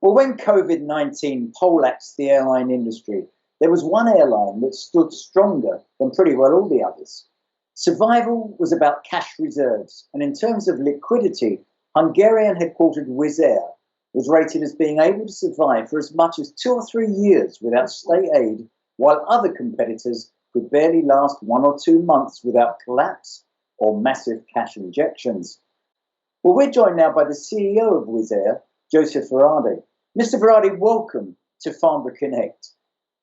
Well, when COVID-19 poleaxed the airline industry, there was one airline that stood stronger than pretty well all the others. Survival was about cash reserves, and in terms of liquidity, Hungarian-headquartered Wizz Air was rated as being able to survive for as much as 2 or 3 years without state aid, while other competitors could barely last 1 or 2 months without collapse or massive cash injections. Well, we're joined now by the CEO of Wizz Air, József Váradi. Mr. Váradi, welcome to FIA Connect.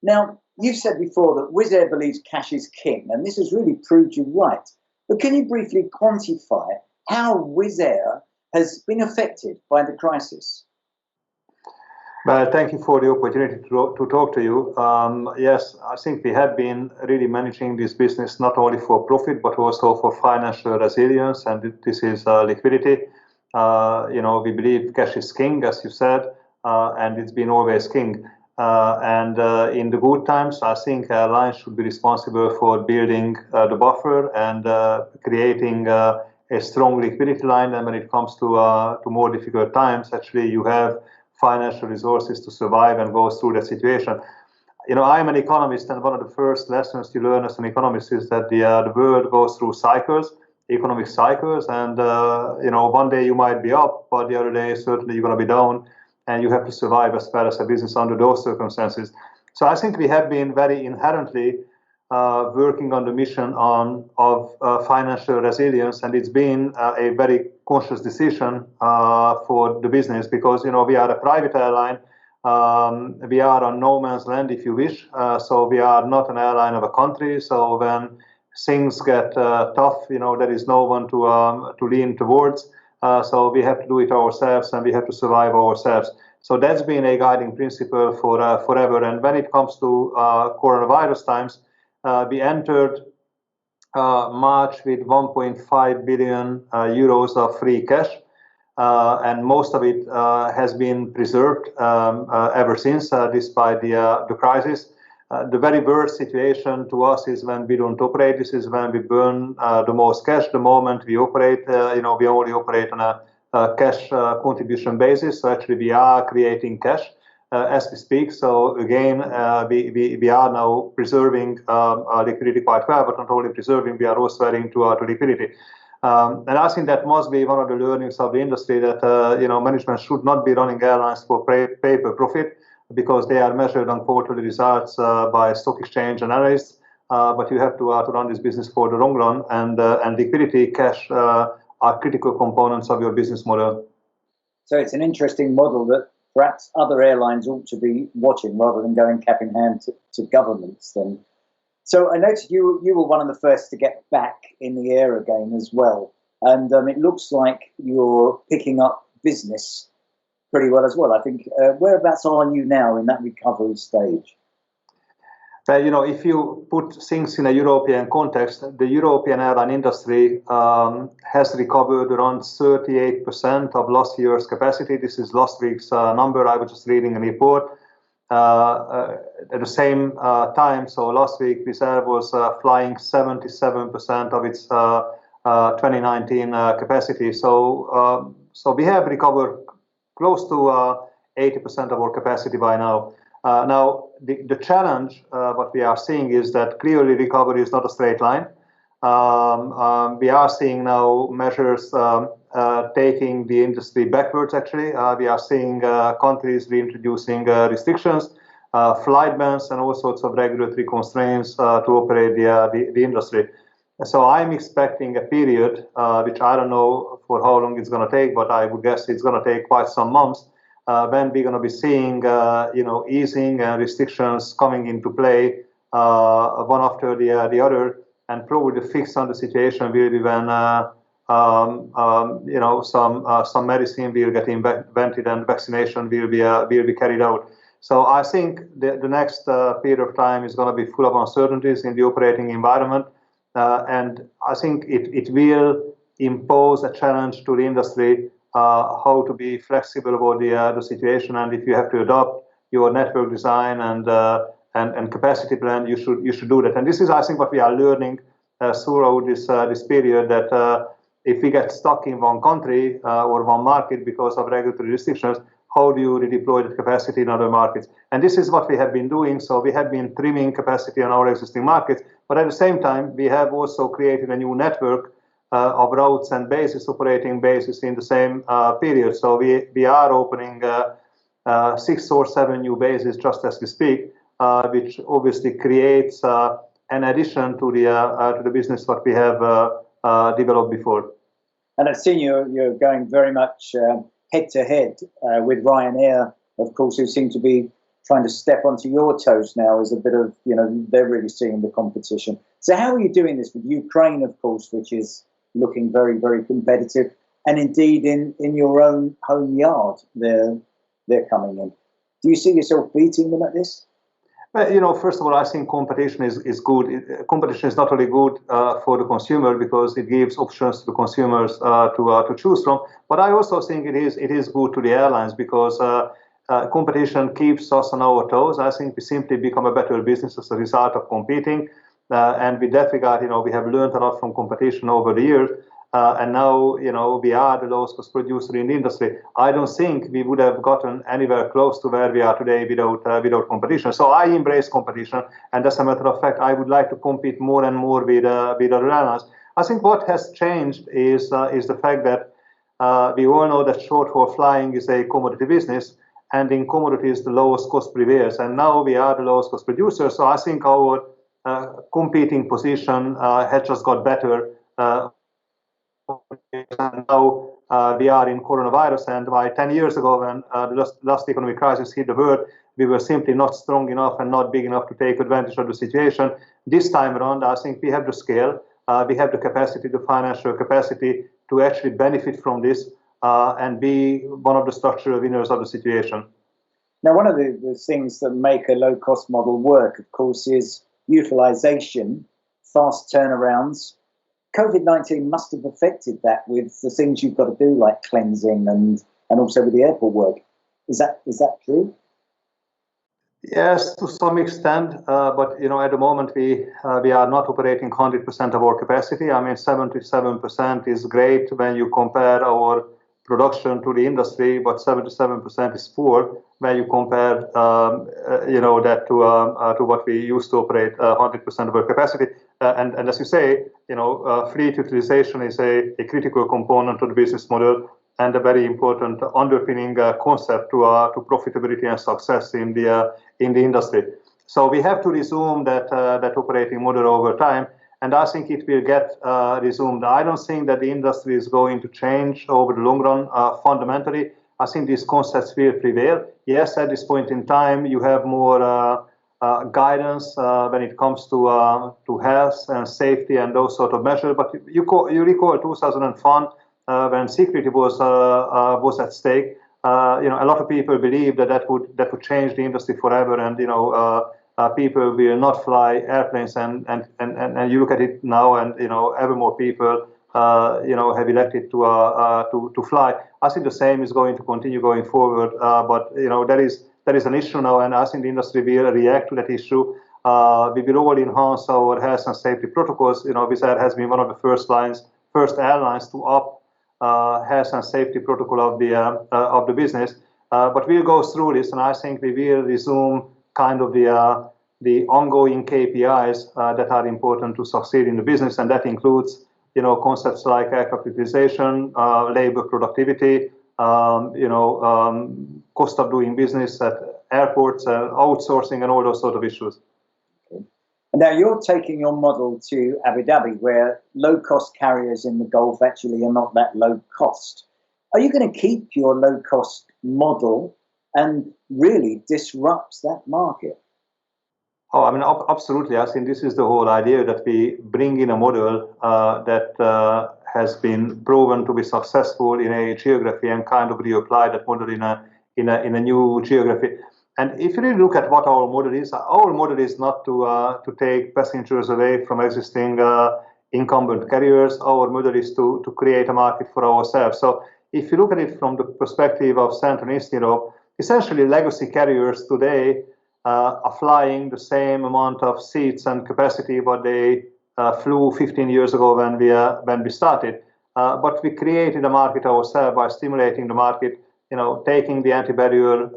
Now, you've said before that Wizz Air believes cash is king, and this has really proved you right. But can you briefly quantify how Wizz Air has been affected by the crisis? Well, thank you for the opportunity to talk to you. Yes, I think we have been really managing this business not only for profit, but also for financial resilience, and this is liquidity. We believe cash is king, as you said, and it's been always king. And in the good times, I think airlines should be responsible for building the buffer and creating a strong liquidity line. And when it comes to more difficult times, actually you have financial resources to survive and go through that situation. I'm an economist, and one of the first lessons you learn as an economist is that the world goes through cycles, economic cycles, and one day you might be up, but the other day certainly you're going to be down, and you have to survive as well as a business under those circumstances. So I think we have been very inherently working on the mission of financial resilience, and it's been a very conscious decision for the business because, we are a private airline. We are on no man's land, if you wish. So we are not an airline of a country. So when things get tough, there is no one to lean towards. So we have to do it ourselves, and we have to survive ourselves. So that's been a guiding principle for forever. And when it comes to coronavirus times, we entered March with 1.5 billion euros of free cash, and most of it has been preserved ever since, despite the crisis. The very worst situation to us is when we don't operate. This is when we burn the most cash. The moment we operate, we only operate on a cash contribution basis. So actually we are creating cash as we speak. So again, we are now preserving liquidity quite well, but not only preserving, we are also adding to liquidity. And I think that must be one of the learnings of the industry that management should not be running airlines for paper profit, because they are measured on quarterly results by stock exchange analysts. But you have to run this business for the long run, and liquidity, cash are critical components of your business model. So it's an interesting model that perhaps other airlines ought to be watching rather than going cap in hand to governments then. So I noticed you were one of the first to get back in the air again as well. And it looks like you're picking up business pretty well as well. I think, whereabouts are you now in that recovery stage? If you put things in a European context, the European airline industry has recovered around 38% of last year's capacity. This is last week's number. I was just reading a report. At the same time, so last week, Wizz Air was flying 77% of its 2019 capacity. So we have recovered close to 80% of our capacity by now. Now, the challenge, what we are seeing is that clearly recovery is not a straight line. We are seeing now measures taking the industry backwards, actually. We are seeing countries reintroducing restrictions, flight bans, and all sorts of regulatory constraints to operate the industry. So I'm expecting a period, which I don't know for how long it's going to take, but I would guess it's going to take quite some months, when we're going to be seeing, easing and restrictions coming into play, one after the other, and probably the fix on the situation will be when, some medicine will get invented and vaccination will be carried out. So I think the next period of time is going to be full of uncertainties in the operating environment, and I think it will impose a challenge to the industry. How to be flexible about the situation, and if you have to adopt your network design and capacity plan, you should do that. And this is, I think, what we are learning throughout this period, that if we get stuck in one country or one market because of regulatory restrictions, how do you redeploy that capacity in other markets? And this is what we have been doing. So we have been trimming capacity on our existing markets, but at the same time, we have also created a new network of routes and bases, operating bases in the same period. So we are opening 6 or 7 new bases just as we speak, which obviously creates an addition to the business what we have developed before. And I've seen you're going very much head-to-head with Ryanair, of course, who seem to be trying to step onto your toes now as a bit of, they're really seeing the competition. So how are you doing this with Ukraine, of course, which is looking very, very competitive, and indeed in your own home yard, they're coming in. Do you see yourself beating them at this? Well, first of all, I think competition is good. Competition is not only good for the consumer because it gives options to the consumers to choose from, but I also think it is good to the airlines because competition keeps us on our toes. I think we simply become a better business as a result of competing. And with that regard, we have learned a lot from competition over the years. And now, we are the lowest cost producer in the industry. I don't think we would have gotten anywhere close to where we are today without competition. So I embrace competition. And as a matter of fact, I would like to compete more and more with other airlines. I think what has changed is the fact that we all know that short-haul flying is a commodity business. And in commodities, the lowest cost prevails. And now we are the lowest cost producer. So I think our competing position has just got better. And now we are in coronavirus, and by 10 years ago, when the last economic crisis hit the world, we were simply not strong enough and not big enough to take advantage of the situation. This time around, I think we have the scale, we have the capacity, the financial capacity to actually benefit from this and be one of the structural winners of the situation. Now, one of the things that make a low-cost model work, of course, is utilization, fast turnarounds. COVID-19 must have affected that with the things you've got to do, like cleansing and also with the airport work. Is that true? Yes, to some extent, but at the moment we are not operating 100% of our capacity. I mean, 77% is great when you compare our production to the industry, but 77% is poor when you compare, that to what we used to operate 100% of our capacity. And as you say, fleet utilization is a critical component of the business model and a very important underpinning concept to profitability and success in the industry. So we have to resume that operating model over time. And I think it will get resumed. I don't think that the industry is going to change over the long run fundamentally. I think these concepts will prevail. Yes, at this point in time, you have more guidance when it comes to health and safety and those sort of measures. But you recall 2001 when security was at stake. A lot of people believe that would change the industry forever, and people will not fly airplanes, and you look at it now, and ever more people have elected to fly. I think the same is going to continue going forward, but there is an issue now, and I think the industry will react to that issue. We will all enhance our health and safety protocols. Wizz Air has been one of the first airlines to up health and safety protocol of the business. But we'll go through this, and I think we will resume kind of the ongoing KPIs that are important to succeed in the business, and that includes concepts like aircraft utilization, labor productivity, cost of doing business at airports, outsourcing, and all those sort of issues. Okay. Now you're taking your model to Abu Dhabi, where low-cost carriers in the Gulf actually are not that low cost. Are you going to keep your low-cost model and really disrupt that market? Oh, I mean, absolutely. I think this is the whole idea, that we bring in a model that has been proven to be successful in a geography and kind of reapply that model in a new geography. And if you really look at what our model is not to take passengers away from existing incumbent carriers. Our model is to create a market for ourselves. So if you look at it from the perspective of Central and Eastern Europe, essentially legacy carriers today are flying the same amount of seats and capacity what they flew 15 years ago when we started. But we created a market ourselves by stimulating the market, taking the anti-barrier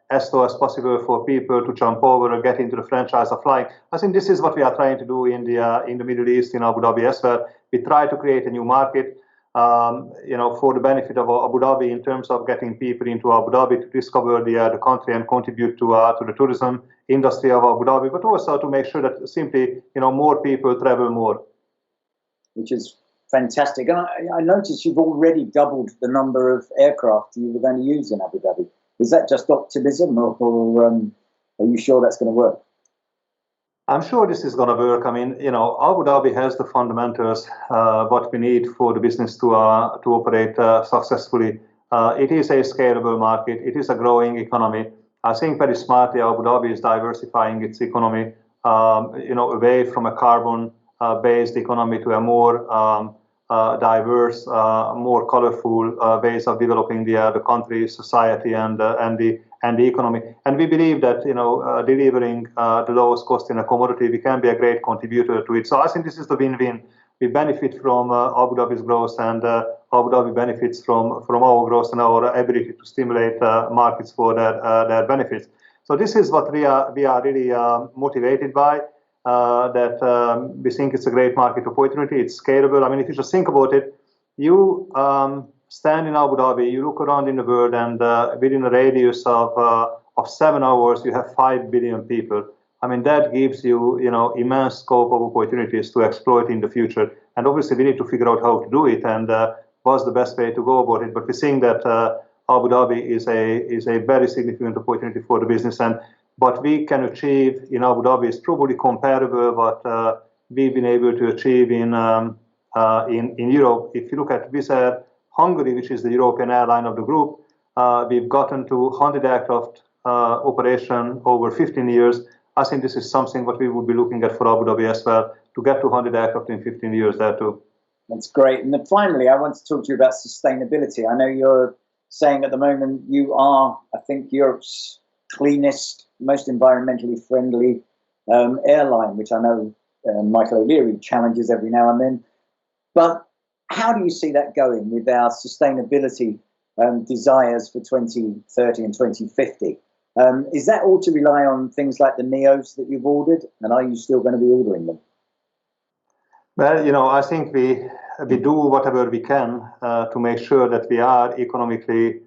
as low as possible for people to jump over or get into the franchise of flying. I think this is what we are trying to do in the Middle East, in Abu Dhabi as well. We try to create a new market, for the benefit of Abu Dhabi in terms of getting people into Abu Dhabi to discover the country and contribute to the tourism industry of Abu Dhabi, but also to make sure that simply, more people travel more. Which is fantastic. And I noticed you've already doubled the number of aircraft you were going to use in Abu Dhabi. Is that just optimism, or are you sure that's going to work? I'm sure this is going to work. I mean, Abu Dhabi has the fundamentals, what we need for the business to operate successfully. It is a scalable market. It is a growing economy. I think very smartly Abu Dhabi is diversifying its economy, away from a carbon-based economy to a more diverse, more colorful ways of developing the country, society, and the economy. And we believe that delivering the lowest cost in a commodity, we can be a great contributor to it. So I think this is the win-win. We benefit from Abu Dhabi's growth, and Abu Dhabi benefits from our growth and our ability to stimulate markets for their benefits. So this is what we are really motivated by. That we think it's a great market opportunity. It's scalable. I mean, if you just think about it, you stand in Abu Dhabi, you look around in the world, and within a radius of 7 hours, you have 5 billion people. I mean, that gives you, immense scope of opportunities to exploit in the future. And obviously, we need to figure out how to do it and what's the best way to go about it. But we think that Abu Dhabi is a very significant opportunity for the business, and what we can achieve in Abu Dhabi is probably comparable what we've been able to achieve in Europe. If you look at Wizz Air Hungary, which is the European airline of the group, we've gotten to 100 aircraft operation over 15 years. I think this is something what we would be looking at for Abu Dhabi as well, to get to 100 aircraft in 15 years there too. That's great. And then finally, I want to talk to you about sustainability. I know you're saying at the moment you are, I think, Europe's cleanest, most environmentally friendly airline, which I know Michael O'Leary challenges every now and then. But how do you see that going with our sustainability desires for 2030 and 2050? Is that all to rely on things like the NEOs that you've ordered, and are you still going to be ordering them? Well, I think we do whatever we can to make sure that we are economically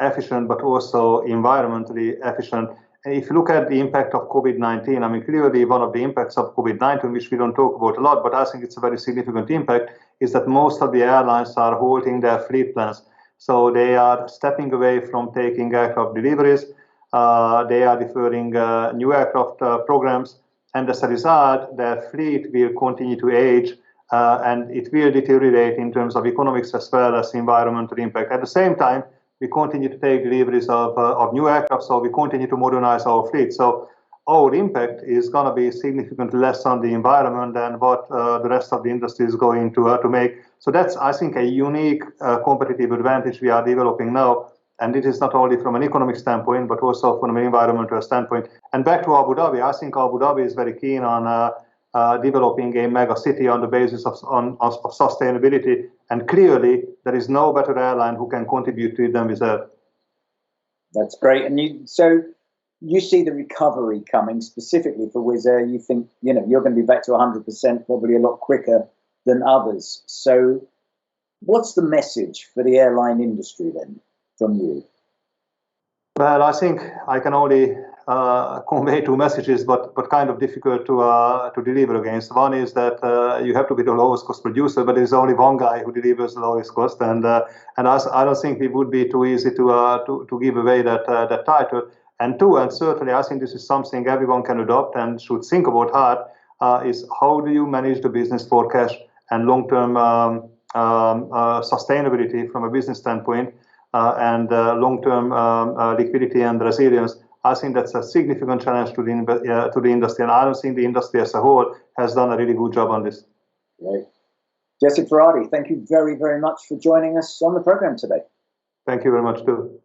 efficient, but also environmentally efficient. And if you look at the impact of COVID-19, I mean, clearly one of the impacts of COVID-19, which we don't talk about a lot, but I think it's a very significant impact, is that most of the airlines are halting their fleet plans. So they are stepping away from taking aircraft deliveries. They are deferring new aircraft programs. And as a result, their fleet will continue to age, and it will deteriorate in terms of economics as well as environmental impact. At the same time, we continue to take deliveries of new aircraft, so we continue to modernize our fleet. So our impact is going to be significantly less on the environment than what the rest of the industry is going to make. So that's, I think, a unique competitive advantage we are developing now. And it is not only from an economic standpoint, but also from an environmental standpoint. And back to Abu Dhabi, I think Abu Dhabi is very keen on developing a mega city on the basis of sustainability. And clearly, there is no better airline who can contribute to it than Wizz Air. That's great. And so you see the recovery coming specifically for Wizz Air. You think, you're going to be back to 100% probably a lot quicker than others. So what's the message for the airline industry then from you? Well, I think I can only convey two messages, but kind of difficult to deliver against. One is that you have to be the lowest cost producer, but there's only one guy who delivers the lowest cost, and I don't think it would be too easy to give away that title. And two, and certainly I think this is something everyone can adopt and should think about hard, is how do you manage the business for cash and long-term sustainability from a business standpoint, and long-term liquidity and resilience. I think that's a significant challenge to the industry, and I don't think the industry as a whole has done a really good job on this. Right. József Váradi, thank you very, very much for joining us on the program today. Thank you very much too.